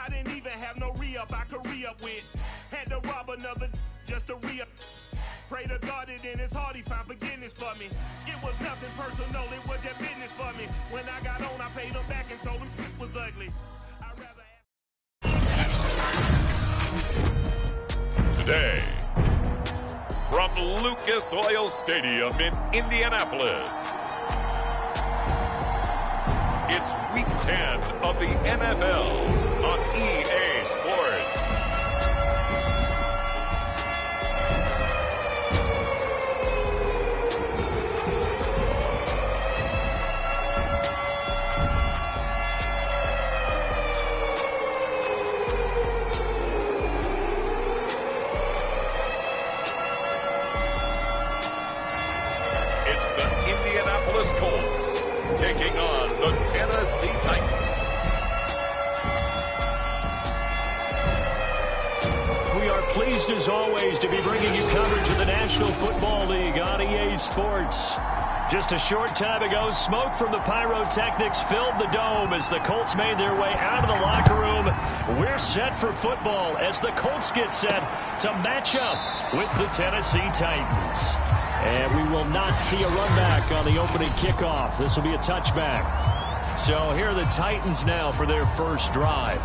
I didn't even have no re-up I could re-up with. Had to rob another just to re-up. Pray to God it in his heart he found forgiveness for me. It was nothing personal, it was just business for me. When I got on, I paid him back and told him it was ugly. I'd rather Today, from Lucas Oil Stadium in Indianapolis, it's Week 10 of the NFL on EA Sports. It's the Indianapolis Colts taking on the Tennessee Titans. We are pleased as always to be bringing you coverage of the National Football League on EA Sports. Just a short time ago, smoke from the pyrotechnics filled the dome as the Colts made their way out of the locker room. We're set for football as the Colts get set to match up with the Tennessee Titans. And we will not see a run back on the opening kickoff. This will be a touchback. So here are the Titans now for their first drive.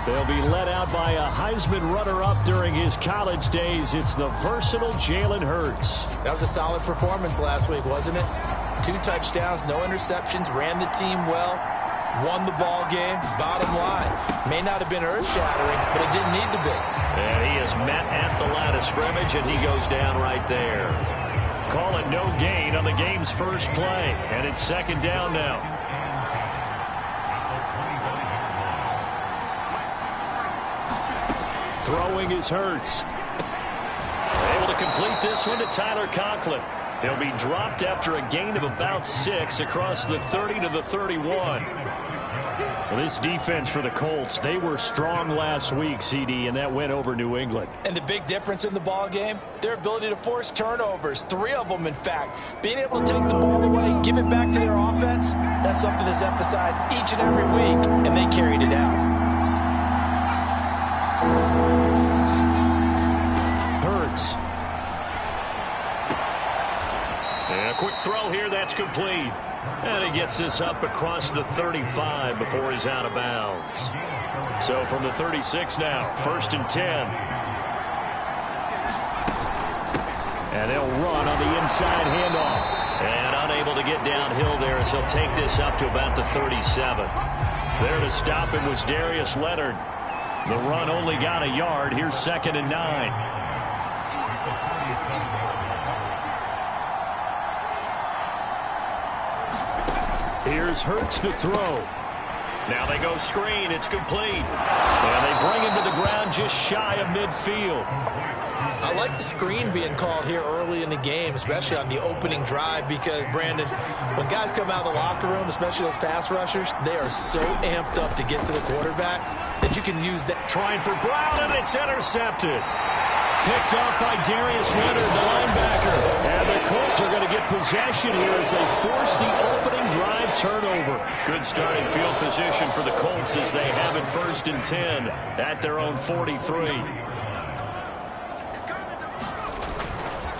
They'll be led out by a Heisman runner-up during his college days. It's the versatile Jalen Hurts. That was a solid performance last week, wasn't it? 2 touchdowns, no interceptions, ran the team well, won the ball game. Bottom line, may not have been earth-shattering, but it didn't need to be. And he is met at the line of scrimmage, and he goes down right there. Call it no gain on the game's first play, and it's second down now. Throwing is Hurts. Able to complete this one to Tyler Conklin. He'll be dropped after a gain of about 6 across the 30 to the 31. Well, this defense for the Colts, they were strong last week, CD, and that went over New England. And the big difference in the ball game, their ability to force turnovers, 3 of them, in fact. Being able to take the ball away, give it back to their offense, that's something that's emphasized each and every week, and they carried it out. Hurts. And a quick throw here, that's complete. And he gets this up across the 35 before he's out of bounds. So from the 36 now, 1st and 10. And they'll run on the inside handoff. And unable to get downhill there as he'll take this up to about the 37. There to stop him was Darius Leonard. The run only got a yard. Here's 2nd and 9. Here's Hurts to throw. Now they go screen. It's complete. And they bring him to the ground just shy of midfield. I like the screen being called here early in the game, especially on the opening drive, because, Brandon, when guys come out of the locker room, especially those pass rushers, they are so amped up to get to the quarterback that you can use that. Trying for Brown, and it's intercepted. Picked off by Darius Leonard, the linebacker. And the Colts are going to get possession here as they force the opening drive turnover. Good starting field position for the Colts as they have it 1st and 10 at their own 43.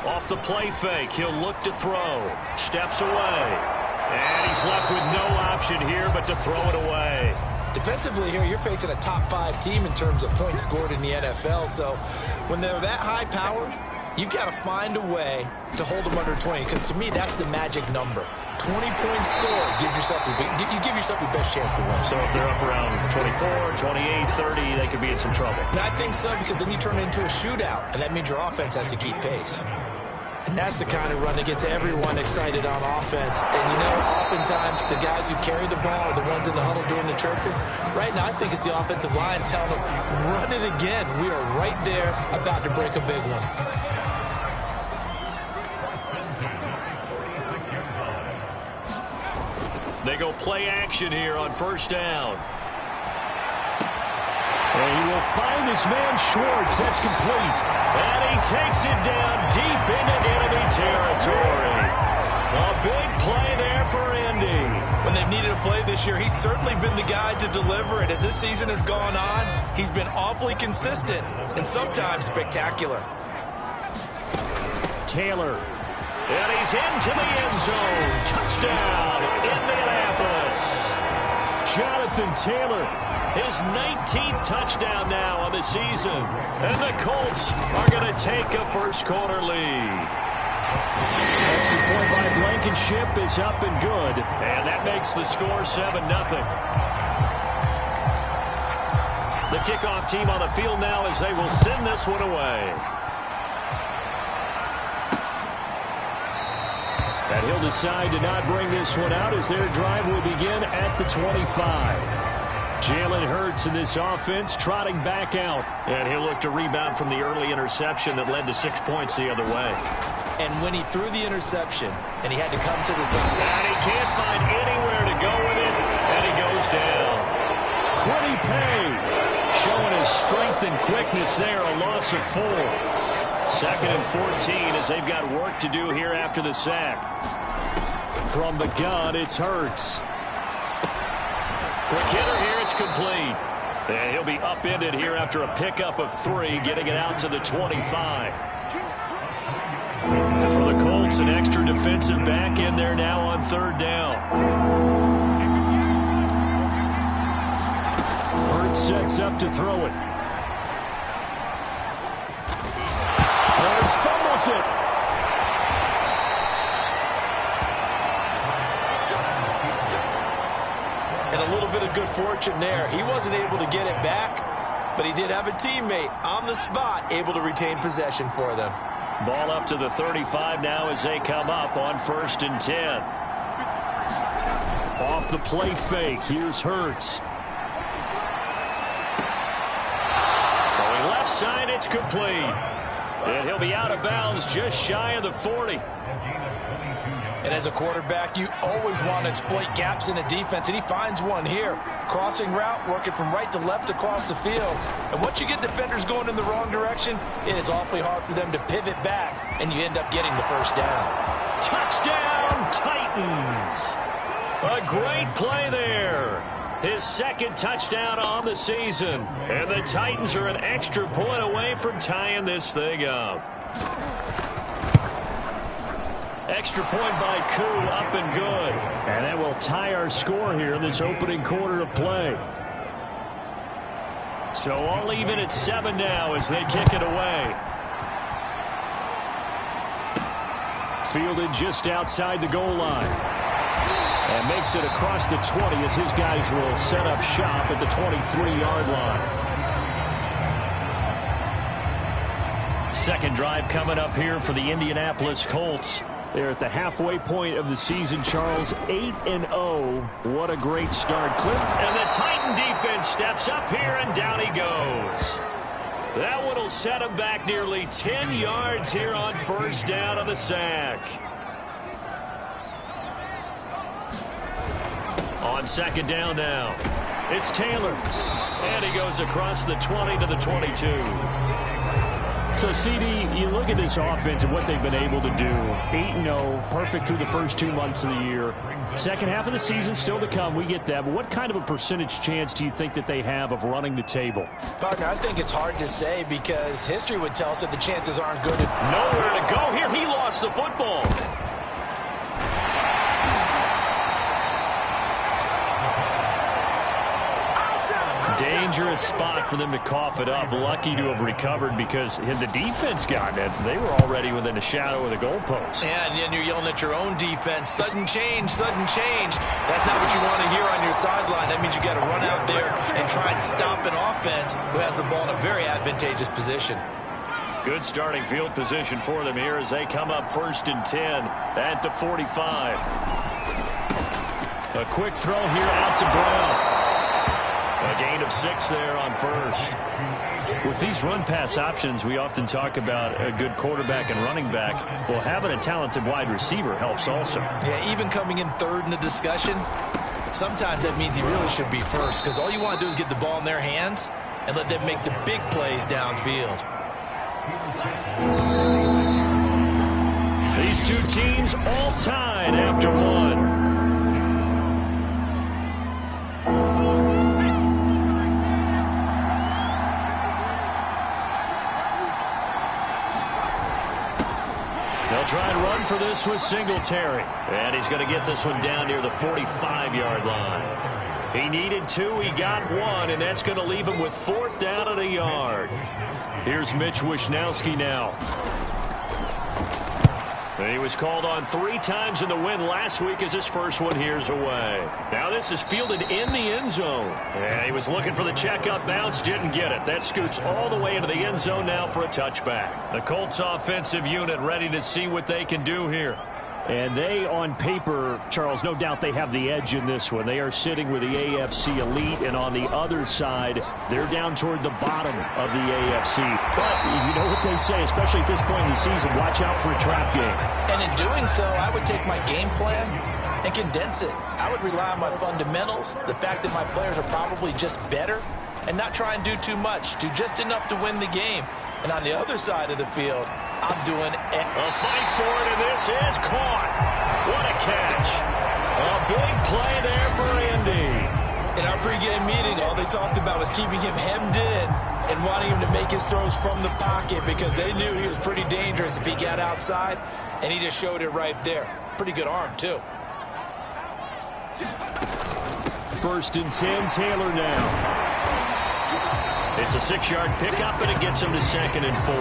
Off the play fake, he'll look to throw. Steps away. And he's left with no option here but to throw it away. Defensively here, you're facing a top 5 team in terms of points scored in the NFL. So when they're that high powered, you've got to find a way to hold them under 20. Because to me, that's the magic number. 20-point score gives yourself you give yourself your best chance to win. So if they're up around 24, 28, 30, they could be in some trouble. I think so, because then you turn it into a shootout, and that means your offense has to keep pace. And that's the kind of run that gets everyone excited on offense. And, you know, oftentimes the guys who carry the ball are the ones in the huddle doing the chirping. Right now, I think it's the offensive line telling them, run it again. We are right there about to break a big one. They go play action here on 1st down. And he will find his man Schwartz. That's complete. And he takes it down deep into enemy territory. A big play there for Indy. When they've needed a play this year, he's certainly been the guy to deliver it. As this season has gone on, he's been awfully consistent and sometimes spectacular. Taylor. And he's into the end zone. Touchdown, Indianapolis. Jonathan Taylor, his 19th touchdown now on the season. And the Colts are going to take a first-quarter lead. Extra point by Blankenship is up and good. And that makes the score 7-0. The kickoff team on the field now as they will send this one away. And he'll decide to not bring this one out as their drive will begin at the 25. Jalen Hurts in this offense trotting back out. And he'll look to rebound from the early interception that led to 6 points the other way. And when he threw the interception and he had to come to the side. And he can't find anywhere to go with it. And he goes down. Quiddy Pay showing his strength and quickness there. A loss of 4. 2nd and 14 as they've got work to do here after the sack. From the gun, it's Hurts. Quick hitter here, it's complete. And he'll be upended here after a pickup of 3, getting it out to the 25. And for the Colts, an extra defensive back in there now on 3rd down. Hurts sets up to throw it. Fumbles it. And a little bit of good fortune there. He wasn't able to get it back, but he did have a teammate on the spot able to retain possession for them. Ball up to the 35 now as they come up on 1st and 10. Off the play fake. Here's Hurts. Throwing left side, it's complete. And he'll be out of bounds just shy of the 40. And as a quarterback, you always want to exploit gaps in a defense, and he finds one here. Crossing route, working from right to left across the field. And once you get defenders going in the wrong direction, it is awfully hard for them to pivot back, and you end up getting the first down. Touchdown, Titans! A great play there. His 2nd touchdown on the season. And the Titans are an extra point away from tying this thing up. Extra point by Koo, up and good. And that will tie our score here in this opening quarter of play. So all even at 7 now as they kick it away. Fielded just outside the goal line. And makes it across the 20 as his guys will set up shop at the 23-yard line. 2nd drive coming up here for the Indianapolis Colts. They're at the halfway point of the season, Charles. 8-0. What a great start. Clip. And the Titan defense steps up here, and down he goes. That one will set him back nearly 10 yards here on 1st down on the sack. On 2nd down now, it's Taylor. And he goes across the 20 to the 22. So, CD, you look at this offense and what they've been able to do. 8-0, perfect through the first 2 months of the year. Second half of the season still to come. We get that. But what kind of a percentage chance do you think that they have of running the table? Partner, I think it's hard to say because history would tell us that the chances aren't good. Nowhere to go here. He lost the football. Dangerous spot for them to cough it up. Lucky to have recovered because had the defense gotten it, they were already within a shadow of the goalpost. Yeah, and then you're yelling at your own defense. Sudden change, sudden change. That's not what you want to hear on your sideline. That means you got to run out there and try and stop an offense who has the ball in a very advantageous position. Good starting field position for them here as they come up 1st and 10 at the 45. A quick throw here out to Brown. A gain of 6 there on 1st. With these run-pass options, we often talk about a good quarterback and running back. Well, having a talented wide receiver helps also. Yeah, even coming in 3rd in the discussion, sometimes that means he really should be first because all you want to do is get the ball in their hands and let them make the big plays downfield. These two teams all tied after one. They'll try and run for this with Singletary. And he's going to get this one down near the 45-yard line. He needed 2, he got 1, and that's going to leave him with 4th down and a yard. Here's Mitch Wishnowski now. And he was called on 3 times in the win last week as his first one here's away. Now this is fielded in the end zone. And he was looking for the check-up bounce, didn't get it. That scoots all the way into the end zone now for a touchback. The Colts offensive unit ready to see what they can do here. And they, on paper, Charles, no doubt they have the edge in this one. They are sitting with the AFC elite, and on the other side, they're down toward the bottom of the AFC. But you know what they say, especially at this point in the season, watch out for a trap game. And in doing so, I would take my game plan and condense it. I would rely on my fundamentals, the fact that my players are probably just better, and not try and do too much, do just enough to win the game. And on the other side of the field, I'm doing a fight for it, and this is caught. What a catch. A big play there for Andy. In our pregame meeting, all they talked about was keeping him hemmed in and wanting him to make his throws from the pocket because they knew he was pretty dangerous if he got outside, and he just showed it right there. Pretty good arm, too. 1st and 10, Taylor now. It's a 6-yard pickup, and it gets him to 2nd and 4.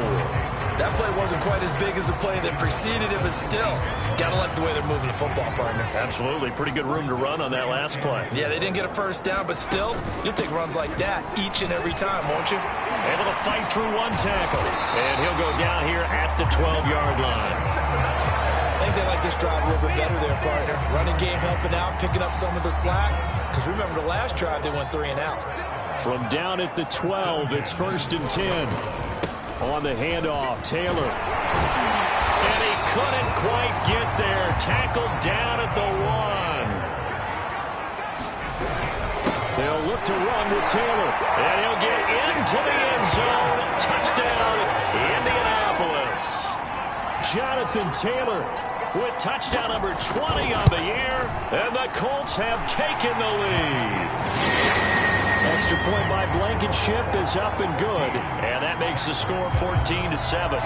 That play wasn't quite as big as the play that preceded it, but still, got to like the way they're moving the football, partner. Absolutely. Pretty good room to run on that last play. Yeah, they didn't get a first down, but still, you'll take runs like that each and every time, won't you? Able to fight through 1 tackle. And he'll go down here at the 12-yard line. I think they like this drive a little bit better there, partner. Running game helping out, picking up some of the slack. Because remember, the last drive, they went 3 and out. From down at the 12, it's 1st and 10. On the handoff, Taylor. And he couldn't quite get there. Tackled down at the 1. They'll look to run with Taylor. And he'll get into the end zone. Touchdown, Indianapolis. Jonathan Taylor with touchdown number 20 on the year. And the Colts have taken the lead. Extra point by Blankenship is up and good. And that makes the score 14-7.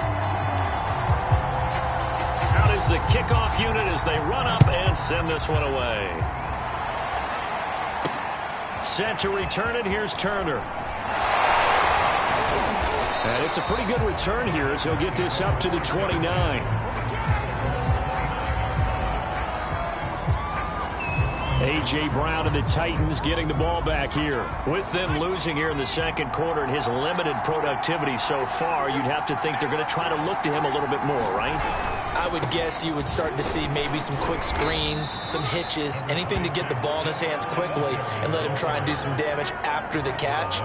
Out is the kickoff unit as they run up and send this one away. Set to return it. Here's Turner. And it's a pretty good return here as he'll get this up to the 29. A.J. Brown and the Titans getting the ball back here. With them losing here in the second quarter and his limited productivity so far, you'd have to think they're going to try to look to him a little bit more, right? I would guess you would start to see maybe some quick screens, some hitches, anything to get the ball in his hands quickly and let him try and do some damage after the catch.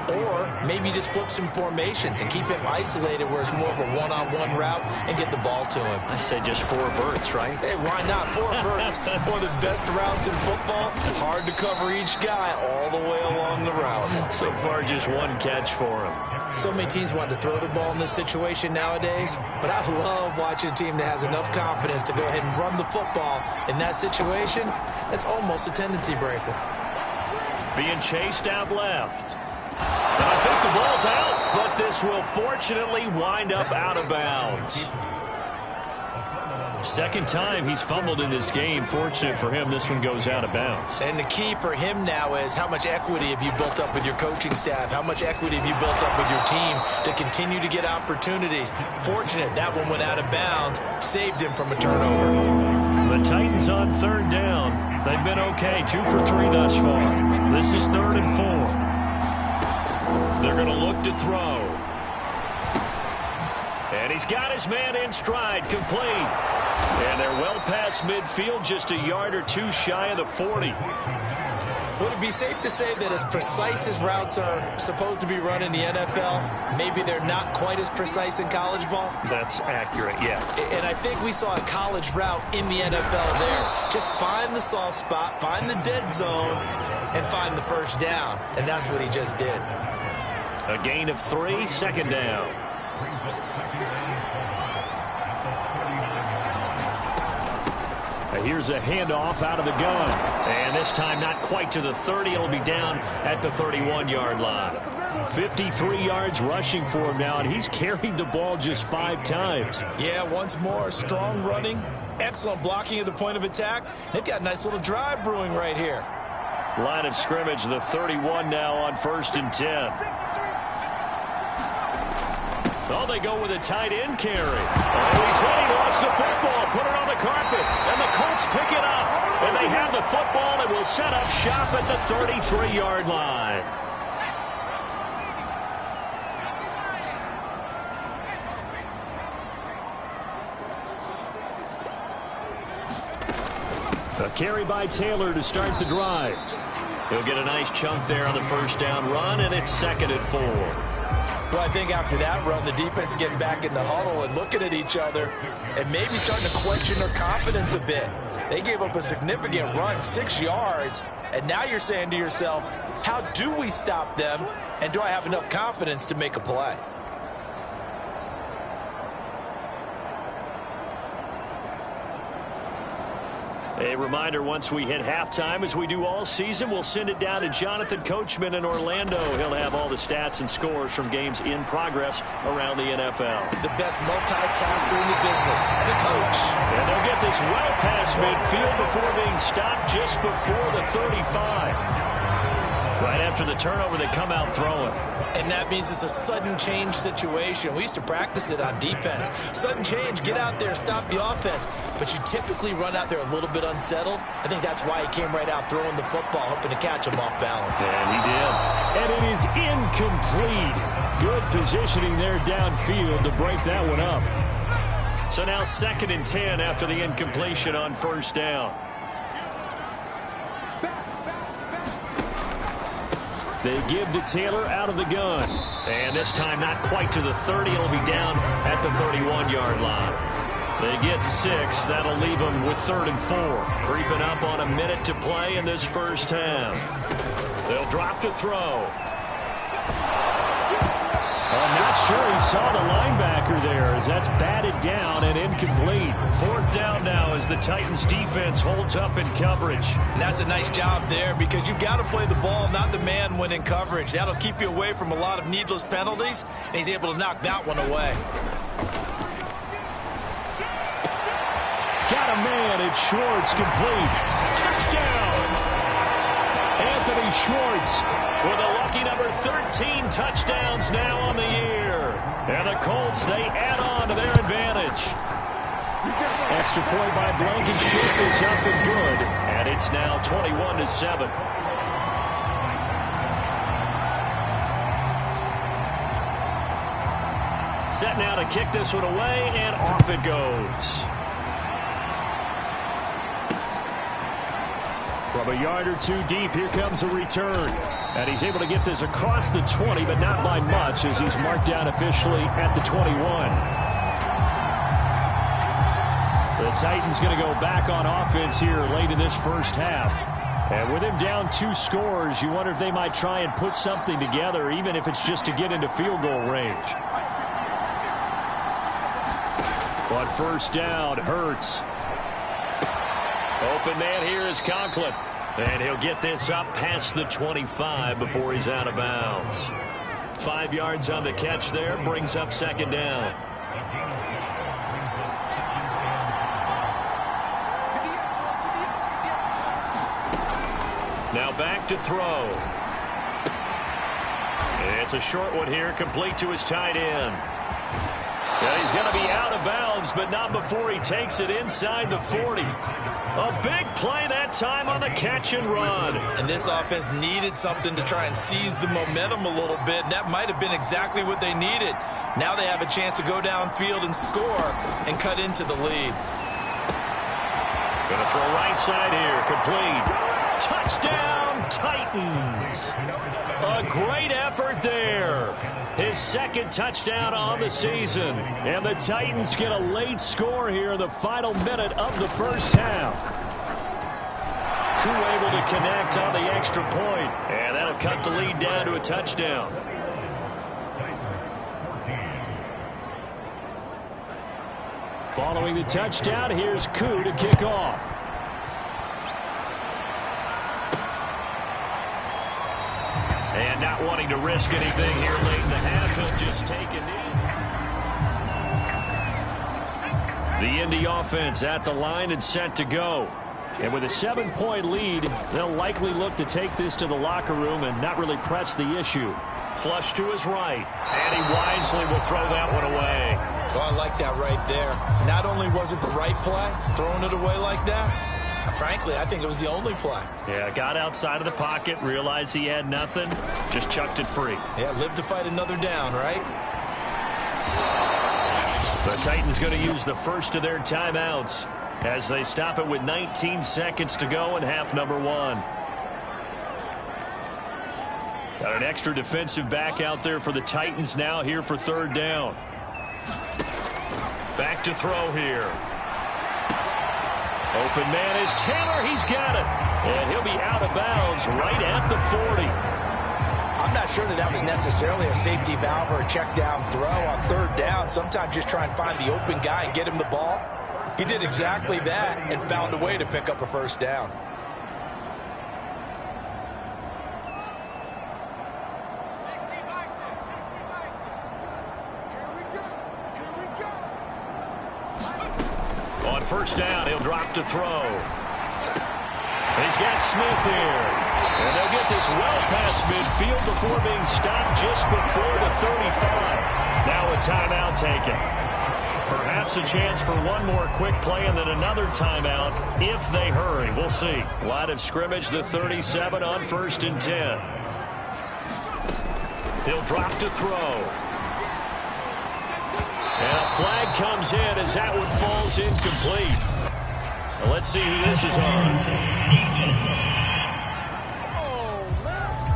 Or maybe just flip some formations and keep him isolated where it's more of a one-on-one route and get the ball to him. I say just 4 verts, right? Hey, why not? 4 verts, one of the best routes in football. Hard to cover each guy all the way along the route. So far, just 1 catch for him. So many teams want to throw the ball in this situation nowadays, but I love watching a team that has enough confidence to go ahead and run the football in that situation. That's almost a tendency breaker. Being chased out left. And I think the ball's out, but this will fortunately wind up out of bounds. Second time he's fumbled in this game. Fortunate for him, this one goes out of bounds. And the key for him now is how much equity have you built up with your coaching staff? How much equity have you built up with your team to continue to get opportunities? Fortunate that one went out of bounds, saved him from a turnover. The Titans on 3rd down. They've been okay, 2 for 3 thus far. This is 3rd and 4. They're going to look to throw. And he's got his man in stride, complete. And they're well past midfield, just a yard or 2 shy of the 40. Would it be safe to say that as precise as routes are supposed to be run in the NFL, maybe they're not quite as precise in college ball? That's accurate, yeah. And I think we saw a college route in the NFL there. Just find the soft spot, find the dead zone, and find the first down. And that's what he just did. A gain of 3, 2nd down. Here's a handoff out of the gun. And this time not quite to the 30. It'll be down at the 31-yard line. 53 yards rushing for him now, and he's carried the ball just 5 times. Yeah, once more, strong running, excellent blocking at the point of attack. They've got a nice little drive brewing right here. Line of scrimmage, the 31 now on 1st and 10. Oh, they go with a tight end carry. Oh, he's hit. He lost the football. Put it on the carpet. And the Colts pick it up. And they have the football and will set up shop at the 33-yard line. A carry by Taylor to start the drive. He'll get a nice chunk there on the first down run, and it's 2nd and 4. Well, I think after that run, the defense is getting back in the huddle and looking at each other and maybe starting to question their confidence a bit. They gave up a significant run, 6 yards, and now you're saying to yourself, how do we stop them, and do I have enough confidence to make a play? A reminder, once we hit halftime, as we do all season, we'll send it down to Jonathan Coachman in Orlando. He'll have all the stats and scores from games in progress around the NFL. The best multitasker in the business, the coach. And they'll get this well past midfield before being stopped just before the 35. Right after the turnover, they come out throwing. And that means it's a sudden change situation. We used to practice it on defense. Sudden change, get out there, stop the offense. But you typically run out there a little bit unsettled. I think that's why he came right out throwing the football, hoping to catch him off balance. And he did. And it is incomplete. Good positioning there downfield to break that one up. So now 2nd and 10 after the incompletion on 1st down. They give to Taylor out of the gun. And this time not quite to the 30. It'll be down at the 31-yard line. They get 6. That'll leave them with 3rd and 4. Creeping up on a minute to play in this first half. They'll drop to throw. I'm not sure he saw the linebacker there as that's batted down and incomplete. 4th down now as the Titans defense holds up in coverage. And that's a nice job there because you've got to play the ball, not the man when in coverage. That'll keep you away from a lot of needless penalties, and he's able to knock that one away. Got a man. It's Schwartz complete. Touchdown! Anthony Schwartz with a lucky number 13 touchdowns now on the year. And the Colts, they add on to their advantage. Extra point by Blankenship is up and good. And it's now 21-7. Set now to kick this one away, and off it goes. From a yard or two deep, here comes a return. And he's able to get this across the 20, but not by much as he's marked down officially at the 21. The Titans going to go back on offense here late in this first half. And with him down 2 scores, you wonder if they might try and put something together, even if it's just to get into field goal range. But first down, Hurts. Open man here is Conklin. And he'll get this up past the 25 before he's out of bounds. 5 yards on the catch there, brings up 2nd down. Now back to throw. It's a short one here, complete to his tight end. And he's going to be out of bounds, but not before he takes it inside the 40. A big play that time on the catch and run. And this offense needed something to try and seize the momentum a little bit. And that might have been exactly what they needed. Now they have a chance to go downfield and score and cut into the lead. Gonna throw right side here, complete. Touchdown, Titans. A great effort there. His 2nd touchdown on the season. And the Titans get a late score here in the final minute of the first half. Crew able to connect on the extra point. And that'll cut the lead down to a touchdown. Following the touchdown, here's Koo to kick off. And not wanting to risk anything here late in the half, he'll just take a knee. The Indy offense at the line and set to go. And with a 7-point lead, they'll likely look to take this to the locker room and not really press the issue. Flush to his right, and he wisely will throw that one away. Oh, I like that right there. Not only was it the right play, throwing it away like that, frankly, I think it was the only play. Yeah, got outside of the pocket, realized he had nothing, just chucked it free. Yeah, live to fight another down, right? The Titans going to use the first of their timeouts as they stop it with 19 seconds to go in half number 1. Got an extra defensive back out there for the Titans now here for third down. Back to throw here. Open man is Taylor. He's got it. And he'll be out of bounds right at the 40. I'm not sure that was necessarily a safety valve or a check down throw on third down. Sometimes just try and find the open guy and get him the ball. He did exactly that and found a way to pick up a first down. On first down, he'll drop to throw. He's got Smith here. And they'll get this well past midfield before being stopped just before the 35. Now a timeout taken. Perhaps a chance for one more quick play and then another timeout if they hurry. We'll see. Line of scrimmage, the 37 on 1st and 10. He'll drop to throw. And a flag comes in as that one falls incomplete. Well, let's see who this is on.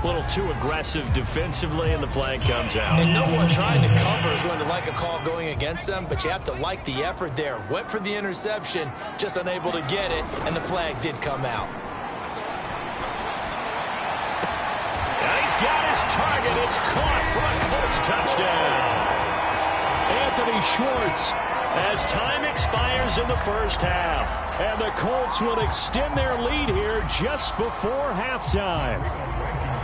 A little too aggressive defensively, and the flag comes out. And no one trying to cover is going to like a call going against them, but you have to like the effort there. Went for the interception, just unable to get it, and the flag did come out. And he's got his target. It's caught for a Colts touchdown. Anthony Schwartz as time expires in the first half. And the Colts will extend their lead here just before halftime.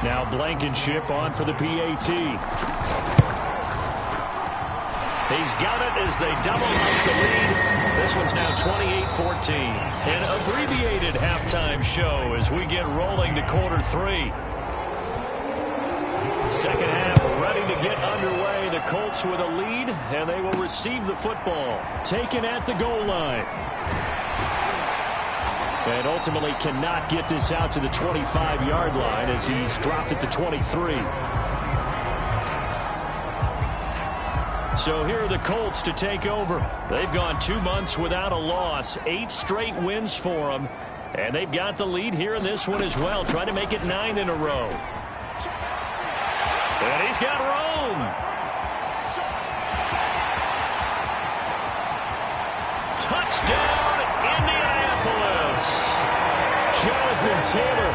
Now Blankenship on for the PAT. He's got it as they double up the lead. This one's now 28-14. An abbreviated halftime show as we get rolling to quarter 3. Second half ready to get underway. The Colts with a lead, and they will receive the football. Taken at the goal line. And ultimately cannot get this out to the 25-yard line as he's dropped it to 23. So here are the Colts to take over. They've gone 2 months without a loss. 8 straight wins for them. And they've got the lead here in this one as well. Trying to make it 9 in a row. And he's got Rome. Touchdown, Indianapolis. Jonathan Taylor,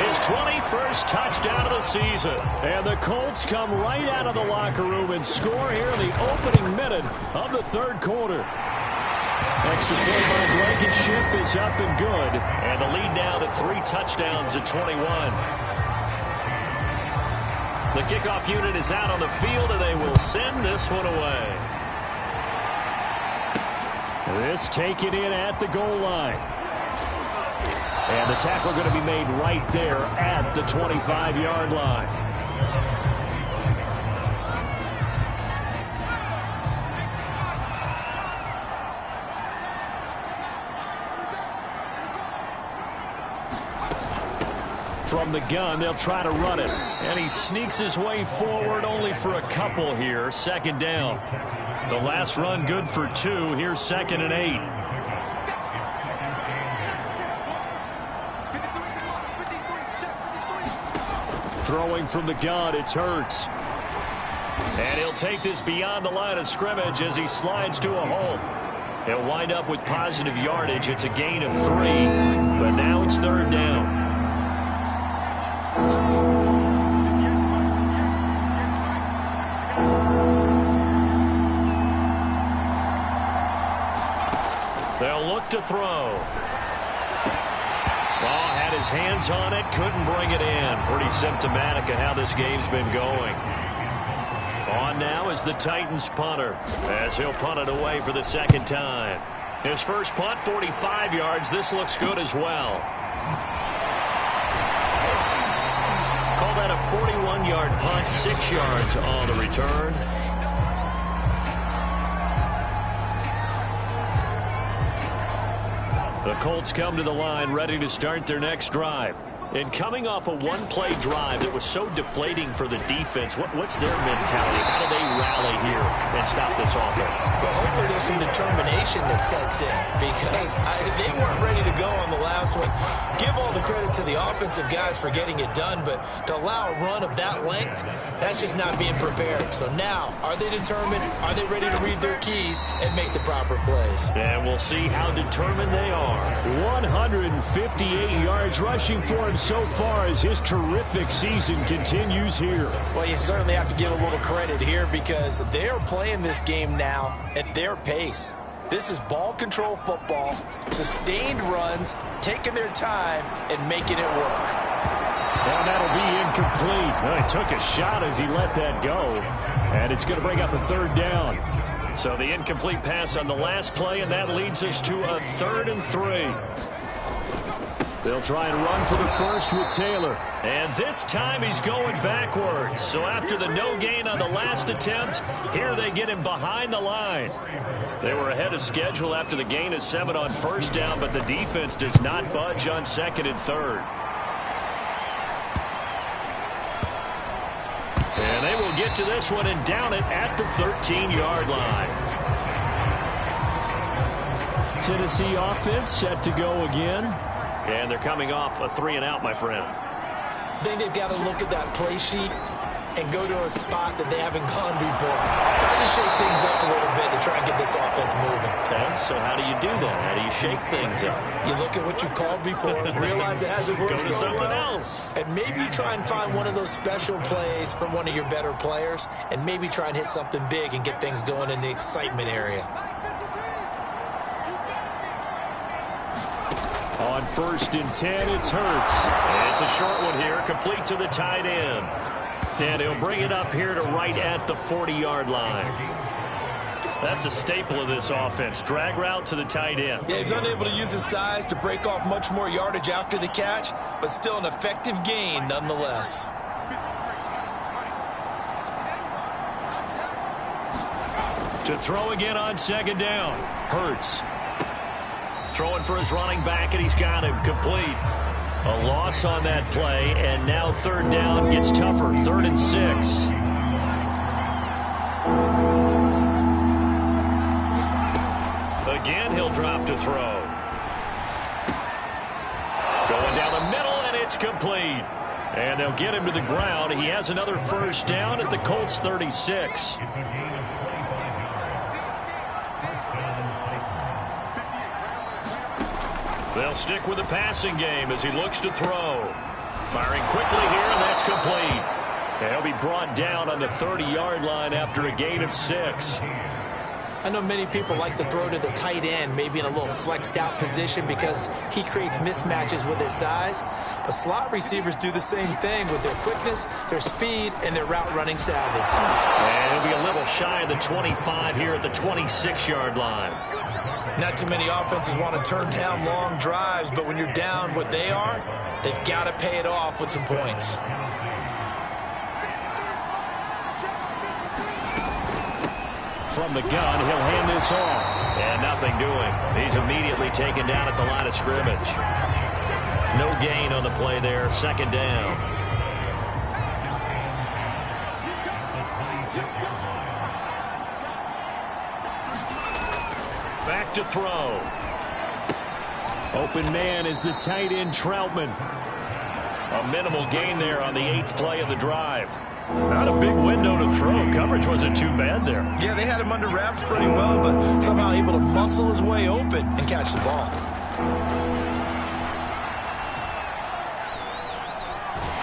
his 21st touchdown of the season. And the Colts come right out of the locker room and score here in the opening minute of the third quarter. Extra point by Blankenship is up and good. And the lead now to 3 touchdowns at 21. The kickoff unit is out on the field, and they will send this one away. This taken in at the goal line. And the tackle going to be made right there at the 25-yard line. From the gun, they'll try to run it. And he sneaks his way forward only for a couple here. Second down. The last run good for 2. Here's 2nd and 8. Throwing from the gun, it's Hurts. And he'll take this beyond the line of scrimmage as he slides to a hole. He'll wind up with positive yardage. It's a gain of 3. But now it's third down. They'll look to throw. Ball had his hands on it, couldn't bring it in. Pretty symptomatic of how this game's been going. On now is the Titans punter, as he'll punt it away for the second time. His first punt, 45 yards. This looks good as well. Call that a 41-yard punt, 6 yards on the return. The Colts come to the line ready to start their next drive. And coming off a one-play drive that was so deflating for the defense, what's their mentality? How do they rally here and stop this offense? Well, hopefully there's some determination that sets in because they weren't ready to go on the last one. Give all the credit to the offensive guys for getting it done, but to allow a run of that length, that's just not being prepared. So now, are they determined? Are they ready to read their keys and make the proper plays? And we'll see how determined they are. 158 yards rushing for him so far as his terrific season continues here. Well, you certainly have to give a little credit here because they're playing this game now at their pace. This is ball control football, sustained runs, taking their time and making it work. And that'll be incomplete. Well, he took a shot as he let that go. And it's going to bring up a third down. So the incomplete pass on the last play, and that leads us to a 3rd and 3. They'll try and run for the first with Taylor. And this time he's going backwards. So after the no gain on the last attempt, here they get him behind the line. They were ahead of schedule after the gain of 7 on first down, but the defense does not budge on 2nd and 3rd. And they will get to this one and down it at the 13-yard line. Tennessee offense set to go again. And they're coming off a 3-and-out, my friend. I think they've got to look at that play sheet and go to a spot that they haven't gone before. Trying to shake things up a little bit to try and get this offense moving. Okay, so how do you do that? How do you shake things up? You look at what you've called before, realize it hasn't worked Go to so something well, else. and maybe try and find one of those special plays from one of your better players, and maybe try and hit something big and get things going in the excitement area. On 1st and 10, it's Hurts. It's a short one here, complete to the tight end. And he'll bring it up here to right at the 40-yard line. That's a staple of this offense. Drag route to the tight end. Yeah, he's unable to use his size to break off much more yardage after the catch, but still an effective gain nonetheless. To throw again on 2nd down. Hurts. Throwing for his running back, and he's got him complete. A loss on that play, and now 3rd down gets tougher. 3rd and 6. Again, he'll drop to throw. Going down the middle, and it's complete. And they'll get him to the ground. He has another first down at the Colts 36. They'll stick with the passing game as he looks to throw. Firing quickly here, and that's complete. And he'll be brought down on the 30-yard line after a gain of 6. I know many people like to throw to the tight end, maybe in a little flexed out position because he creates mismatches with his size. But slot receivers do the same thing with their quickness, their speed, and their route running savvy. And he'll be a little shy of the 25 here at the 26-yard line. Not too many offenses want to turn down long drives, but when you're down what they are, they've got to pay it off with some points. From the gun, he'll hand this off. And nothing doing. He's immediately taken down at the line of scrimmage. No gain on the play there. 2nd down. Back to throw. Open man is the tight end, Troutman. A minimal gain there on the 8th play of the drive. Not a big window to throw. Coverage wasn't too bad there. Yeah, they had him under wraps pretty well, but somehow able to muscle his way open and catch the ball.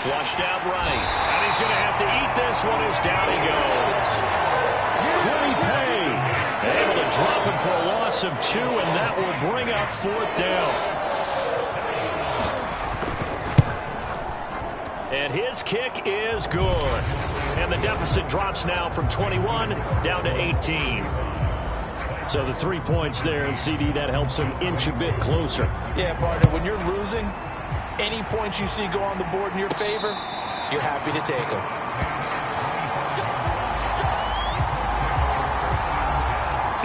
Flushed out right. And he's going to have to eat this one as down he goes. Quinny Pay. Able to drop him for a loss of 2, and that will bring up 4th down. And his kick is good. And the deficit drops now from 21 down to 18. So the 3 points there, and CD, that helps him inch a bit closer. Yeah, partner, when you're losing, any points you see go on the board in your favor, you're happy to take them.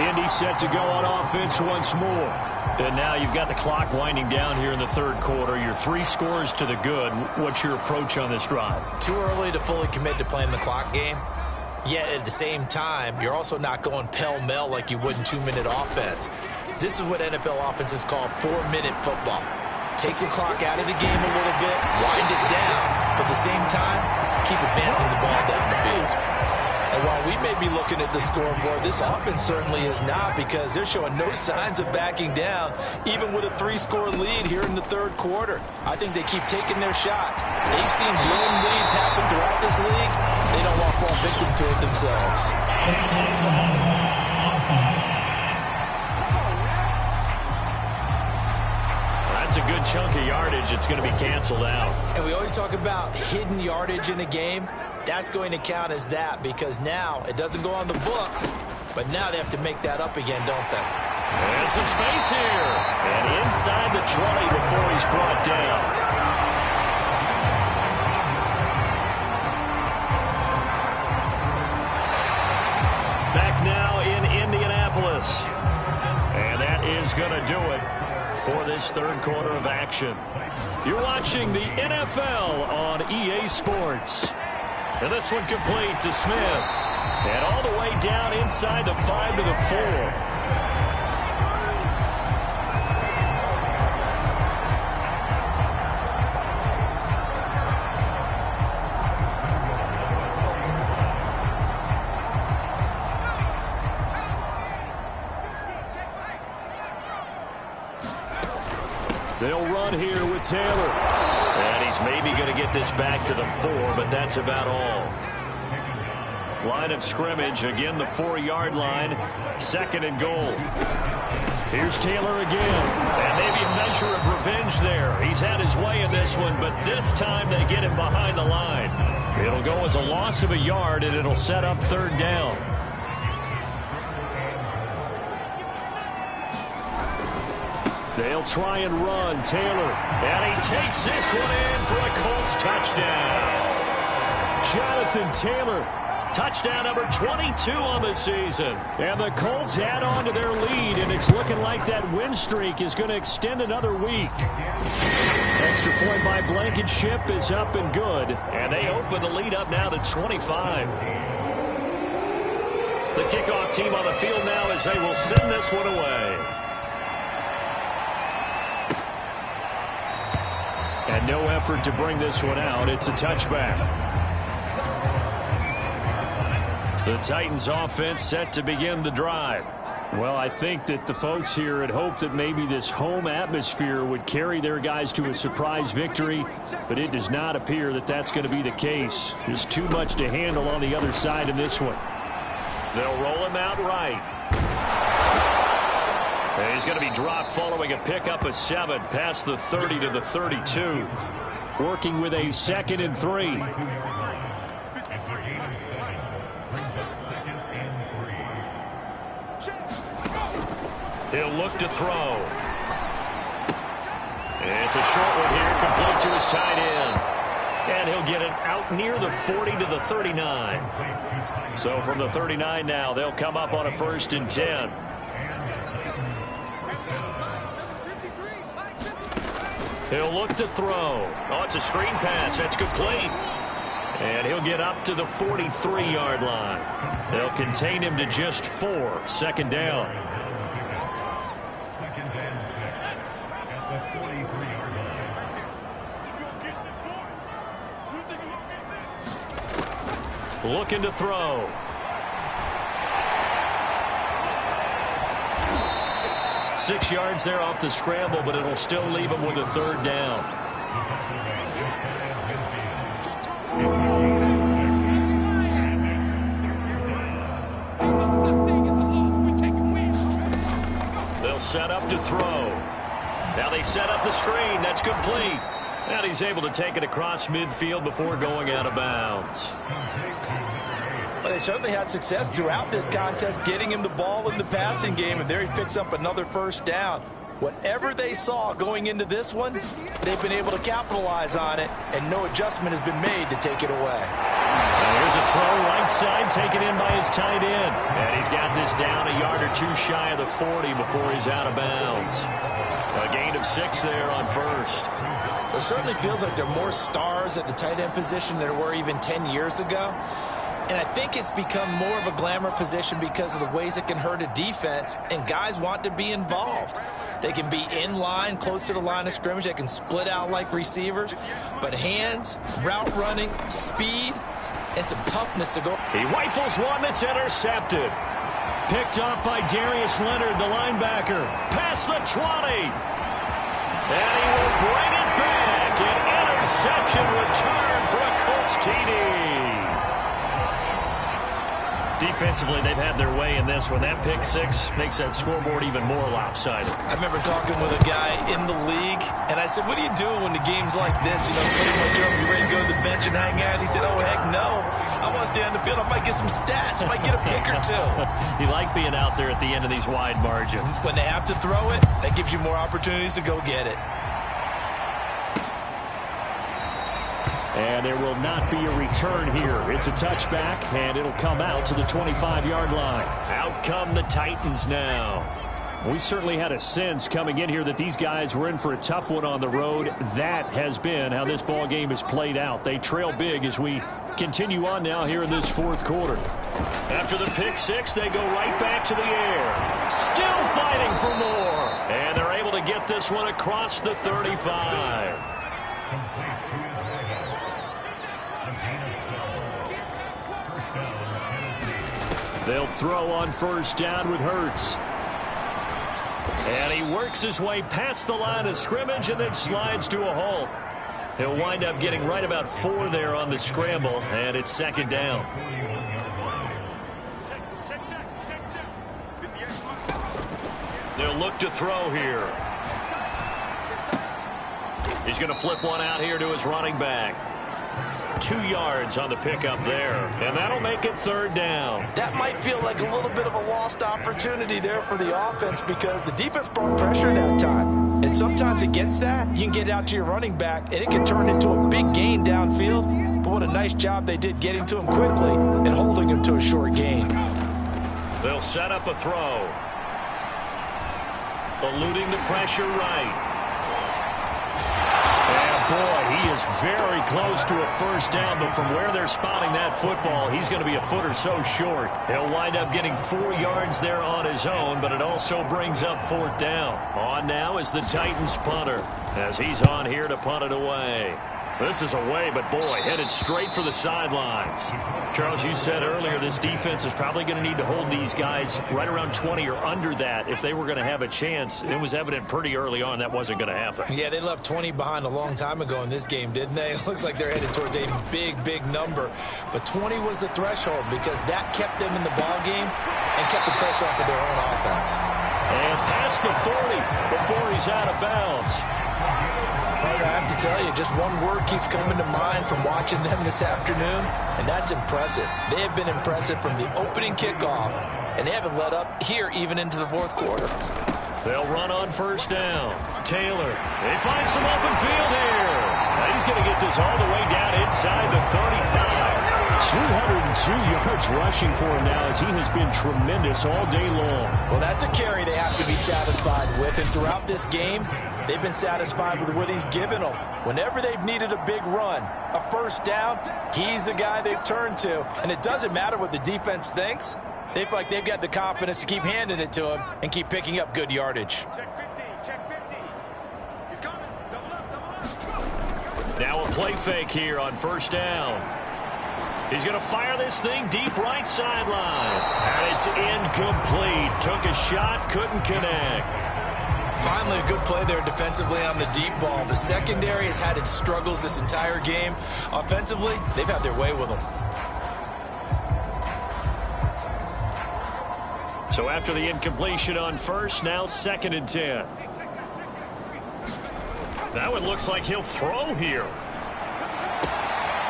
Indy set to go on offense once more. And now you've got the clock winding down here in the third quarter. Your 3 scores to the good. What's your approach on this drive? Too early to fully commit to playing the clock game. Yet at the same time, you're also not going pell-mell like you would in 2-minute offense. This is what NFL offenses call 4-minute football. Take the clock out of the game a little bit, wind it down, but at the same time, keep advancing the ball down the field. And while we may be looking at the scoreboard, this offense certainly is not, because they're showing no signs of backing down, even with a 3-score lead here in the third quarter. I think they keep taking their shots. They've seen blown leads happen throughout this league. They don't want to fall victim to it themselves. That's a good chunk of yardage. It's going to be canceled out. And we always talk about hidden yardage in a game. That's going to count as that, because now it doesn't go on the books, but now they have to make that up again, don't they? And some space here. And inside the 20 before he's brought down. Back now in Indianapolis. And that is going to do it for this third quarter of action. You're watching the NFL on EA Sports. And this one complete to Smith. And all the way down inside the 5 to the 4. They'll run here with Taylor. And he's maybe going to get this back to the 4, but that's about all. Line of scrimmage, again the 4-yard line. 2nd and goal. Here's Taylor again. And maybe a measure of revenge there. He's had his way in this one, but this time they get him behind the line. It'll go as a loss of a yard, and it'll set up 3rd down. They'll try and run. Taylor. And he takes this one in for a Colts touchdown. Jonathan Taylor. Touchdown number 22 on the season. And the Colts add on to their lead, and it's looking like that win streak is going to extend another week. Extra point by Blankenship is up and good. And they open the lead up now to 25. The kickoff team on the field now as they will send this one away. And no effort to bring this one out. It's a touchback. The Titans offense set to begin the drive. Well, I think that the folks here had hoped that maybe this home atmosphere would carry their guys to a surprise victory, but it does not appear that that's going to be the case. There's too much to handle on the other side in this one. They'll roll him out right. And he's going to be dropped following a pickup of 7 past the 30 to the 32. Working with a 2nd and 3. He'll look to throw. And it's a short one here, complete to his tight end. And he'll get it out near the 40 to the 39. So from the 39 now, they'll come up on a 1st and 10. He'll look to throw. Oh, it's a screen pass. That's complete. And he'll get up to the 43-yard line. They'll contain him to just 4. 2nd down. Looking to throw. Six yards there off the scramble, but it'll still leave him with a 3rd down. They'll set up to throw. Now they set up the screen. That's complete. And he's able to take it across midfield before going out of bounds. Well, they certainly had success throughout this contest getting him the ball in the passing game, and there he picks up another first down. Whatever they saw going into this one, they've been able to capitalize on it, and no adjustment has been made to take it away. Here's a throw right side, taken in by his tight end. And he's got this down a yard or two shy of the 40 before he's out of bounds. A gain of 6 there on first. It certainly feels like there are more stars at the tight end position than there were even 10 years ago. And I think it's become more of a glamour position because of the ways it can hurt a defense, and guys want to be involved. They can be in line, close to the line of scrimmage. They can split out like receivers. But hands, route running, speed, and some toughness to go. He rifles one that's intercepted. Picked up by Darius Leonard, the linebacker. Past the 20. And he will bring it back. An interception return for a Colts TD. Defensively, they've had their way in this one. That pick 6 makes that scoreboard even more lopsided. I remember talking with a guy in the league, and I said, what do you do when the game's like this? You know, pretty much you're ready to go to the bench and hang out. He said, oh, heck no. I want to stay on the field. I might get some stats. I might get a pick or two. You like being out there at the end of these wide margins. When they have to throw it, that gives you more opportunities to go get it. And there will not be a return here. It's a touchback, and it'll come out to the 25-yard line. Out come the Titans now. We certainly had a sense coming in here that these guys were in for a tough one on the road. That has been how this ball game has played out. They trail big as we continue on now here in this fourth quarter. After the pick 6, they go right back to the air. Still fighting for more. And they're able to get this one across the 35. They'll throw on first down with Hurts. And he works his way past the line of scrimmage and then slides to a halt. He'll wind up getting right about 4 there on the scramble, and it's second down. They'll look to throw here. He's going to flip one out here to his running back. 2 yards on the pickup there, and that'll make it third down. That might feel like a little bit of a lost opportunity there for the offense because the defense brought pressure that time. And sometimes against that, you can get out to your running back, and it can turn into a big gain downfield. But what a nice job they did getting to him quickly and holding him to a short gain. They'll set up a throw. Eluding the pressure right. Boy, he is very close to a first down, but from where they're spotting that football, he's going to be a foot or so short. He'll wind up getting 4 yards there on his own, but it also brings up fourth down. On now is the Titans punter, as he's on here to punt it away. This is away, but boy, headed straight for the sidelines. Charles, you said earlier this defense is probably going to need to hold these guys right around 20 or under that if they were going to have a chance. It was evident pretty early on that wasn't going to happen. Yeah, they left 20 behind a long time ago in this game, didn't they? It looks like they're headed towards a big, big number. But 20 was the threshold because that kept them in the ball game and kept the pressure off of their own offense. And past the 40 before he's out of bounds. Partner, I have to tell you, just one word keeps coming to mind from watching them this afternoon, and that's impressive. They have been impressive from the opening kickoff, and they haven't let up here even into the fourth quarter. They'll run on first down. Taylor, they find some open field here. Now he's going to get this all the way down inside the 35. 202 yards rushing for him now as he has been tremendous all day long. Well, that's a carry they have to be satisfied with, and throughout this game, they've been satisfied with what he's given them. Whenever they've needed a big run, a first down, he's the guy they've turned to. And it doesn't matter what the defense thinks. They feel like they've got the confidence to keep handing it to him and keep picking up good yardage. Check 50. He's coming. Double up. Now a play fake here on first down. He's going to fire this thing deep right sideline. And it's incomplete. Took a shot, couldn't connect. Finally, a good play there defensively on the deep ball. The secondary has had its struggles this entire game. Offensively, they've had their way with them. So after the incompletion on first, now 2nd and 10. That one looks like he'll throw here.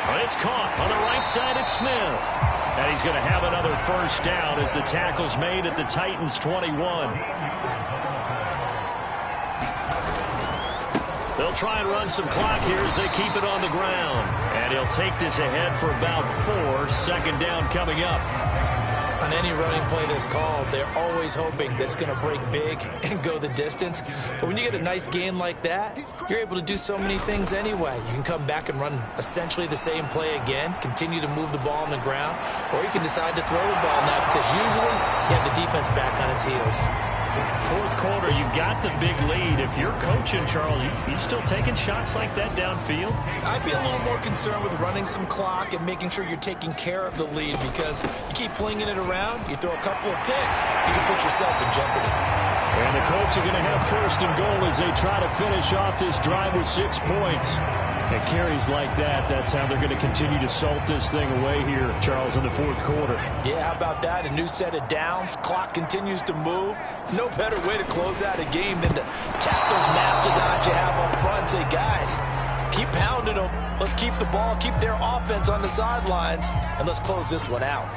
But it's caught on the right side at Smith. And he's going to have another first down as the tackle's made at the Titans' 21. They'll try and run some clock here as they keep it on the ground. And he'll take this ahead for about 4. Second down coming up. On any running play that's called, they're always hoping that it's going to break big and go the distance. But when you get a nice gain like that, you're able to do so many things anyway. You can come back and run essentially the same play again, continue to move the ball on the ground, or you can decide to throw the ball now because usually you have the defense back on its heels. Fourth quarter, you've got the big lead. If you're coaching, Charles, you still taking shots like that downfield? I'd be a little more concerned with running some clock and making sure you're taking care of the lead because you keep flinging it around, you throw a couple of picks, you can put yourself in jeopardy. And the Colts are going to have first and goal as they try to finish off this drive with 6 points. And carries like that, that's how they're going to continue to salt this thing away here, Charles, in the fourth quarter. Yeah, how about that? A new set of downs. Clock continues to move. No better way to close out a game than to tap those mastodons you have up front and say, guys, keep pounding them. Let's keep the ball, keep their offense on the sidelines, and let's close this one out.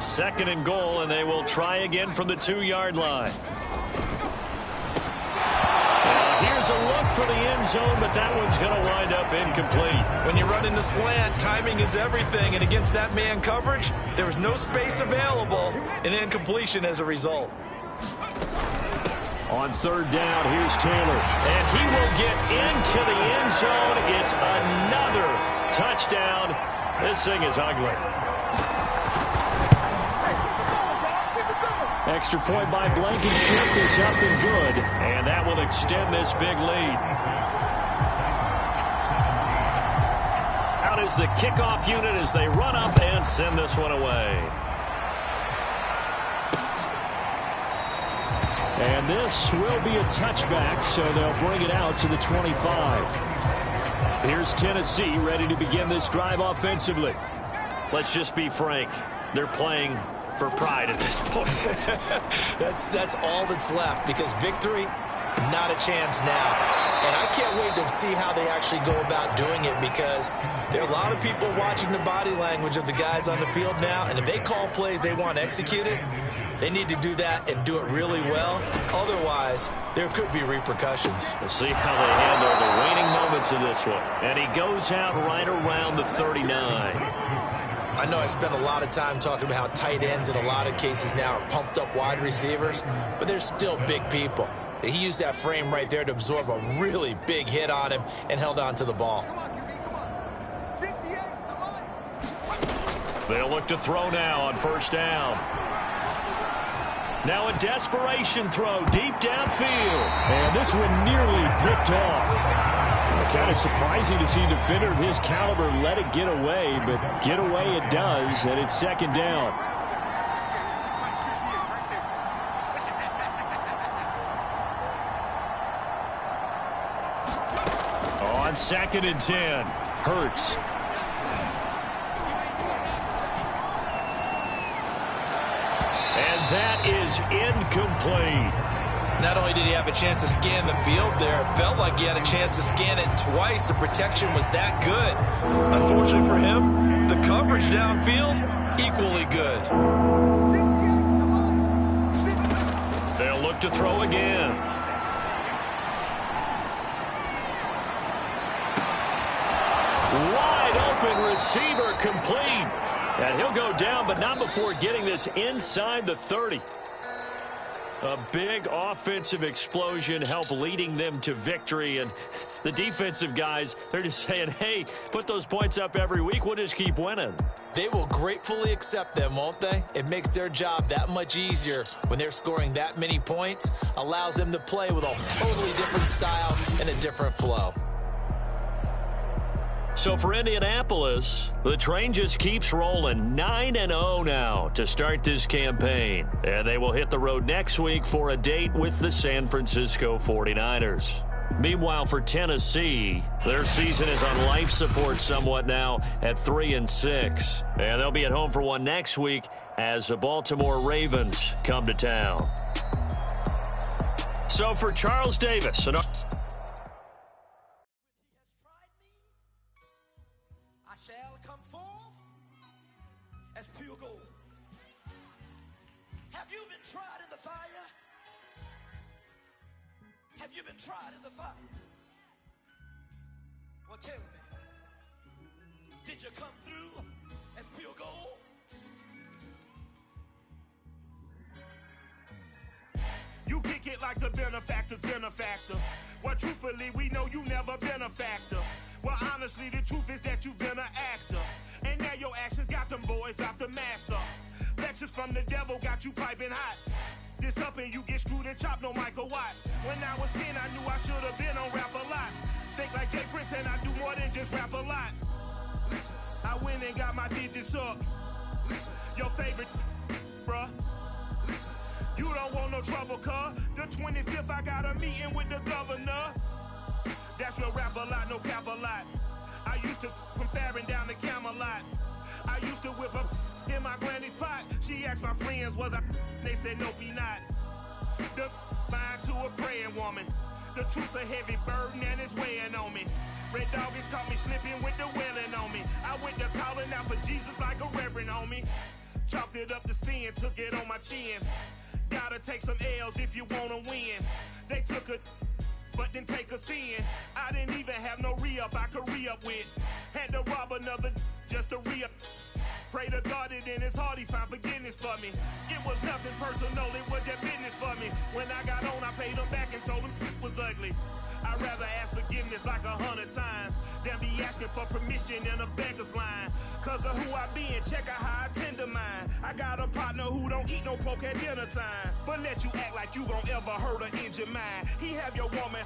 Second and goal, and they will try again from the 2-yard line. Here's a look for the end zone, but that one's going to wind up incomplete. When you run in the slant, timing is everything, and against that man coverage, there was no space available, and incompletion as a result. On third down, here's Taylor, and he will get into the end zone. It's another touchdown. This thing is ugly. Extra point by Blankenship is up and good, and that will extend this big lead. Out is the kickoff unit as they run up and send this one away. And this will be a touchback, so they'll bring it out to the 25. Here's Tennessee ready to begin this drive offensively. Let's just be frank. They're playing for pride at this point. That's all that's left because victory, not a chance now. And I can't wait to see how they actually go about doing it because there are a lot of people watching the body language of the guys on the field now, and if they call plays they want executed, they need to do that and do it really well. Otherwise, there could be repercussions. We'll see how they handle the waning moments of this one. And he goes out right around the 39. I know I spent a lot of time talking about how tight ends in a lot of cases now are pumped up wide receivers, but they're still big people. He used that frame right there to absorb a really big hit on him and held on to the ball. They'll look to throw now on first down. Now a desperation throw deep downfield. And this one nearly picked off. Kind of surprising to see a defender of his caliber let it get away, but get away it does, and it's second down. On second and 10, Hurts. And that is incomplete. Not only did he have a chance to scan the field there, it felt like he had a chance to scan it twice. The protection was that good. Unfortunately for him, the coverage downfield, equally good. They'll look to throw again. Wide open receiver complete. And he'll go down, but not before getting this inside the 30. A big offensive explosion helped leading them to victory. And the defensive guys, they're just saying, hey, put those points up every week. We'll just keep winning. They will gratefully accept them, won't they? It makes their job that much easier when they're scoring that many points. Allows them to play with a totally different style and a different flow. So for Indianapolis, the train just keeps rolling. 9-0 now to start this campaign. And they will hit the road next week for a date with the San Francisco 49ers. Meanwhile, for Tennessee, their season is on life support somewhat now at 3-6. And they'll be at home for one next week as the Baltimore Ravens come to town. So for Charles Davis, Have you been tried in the fire? Have you been tried in the fire? Well, tell me, did you come through as pure gold? You kick it like the benefactor's benefactor. Well, truthfully, we know you never been a factor. Well, honestly, the truth is that you've been an actor. And now your actions got them boys drop the mask up. Lectures from the devil got you piping hot. This up and you get screwed and chopped, no Michael Watts. When I was 10, I knew I should have been on rap a lot. Think like Jay Prince and I do more than just rap a lot. I went and got my digits up. Your favorite, bruh. You don't want no trouble, cuz. The 25th, I got a meeting with the governor. That's real rap a lot, no cap a lot. I used to from Farron down to Camelot. I used to whip up in my granny's pot. She asked my friends, was I? They said, nope, he not. The mind to a praying woman. The truth's a heavy burden and it's weighing on me. Red Doggies caught me slipping with the wailing on me. I went to calling out for Jesus like a reverend homie. Chalked it up to sin, took it on my chin. Gotta take some L's if you wanna win. They took a but didn't take us in. I didn't even have no re-up I could re-up with. Had to rob another just to re-up. Pray to God that in his heart he found forgiveness for me. It was nothing personal, it was just business for me. When I got on, I paid him back and told him it was ugly. I'd rather ask forgiveness like 100 times than be asking for permission in a beggar's line. Cause of who I be and check out how I tend to mine. I got a partner who don't eat no pork at dinner time, but let you act like you gon' ever hurt or injure mine. He have your woman,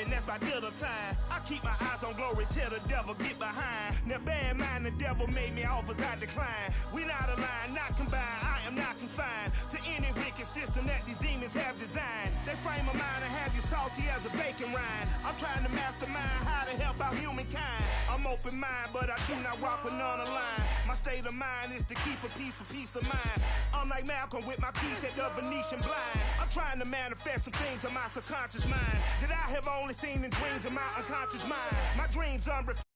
and that's my dinner time. I keep my eyes on glory till the devil get behind. Now bad mind, the devil made me offers I decline. We not aligned, not combined, I am not confined to any wicked system that these demons have designed. They frame a mind and have you salty as a bacon rind. I'm trying to mastermind how to help out humankind. I'm open mind, but I do not rock with none aligned. My state of mind is to keep a peaceful peace of mind. I'm like Malcolm with my piece at the Venetian blinds. I'm trying to manifest some things in my subconscious mind that I have only seen in dreams in my unconscious mind. My dreams unrefined.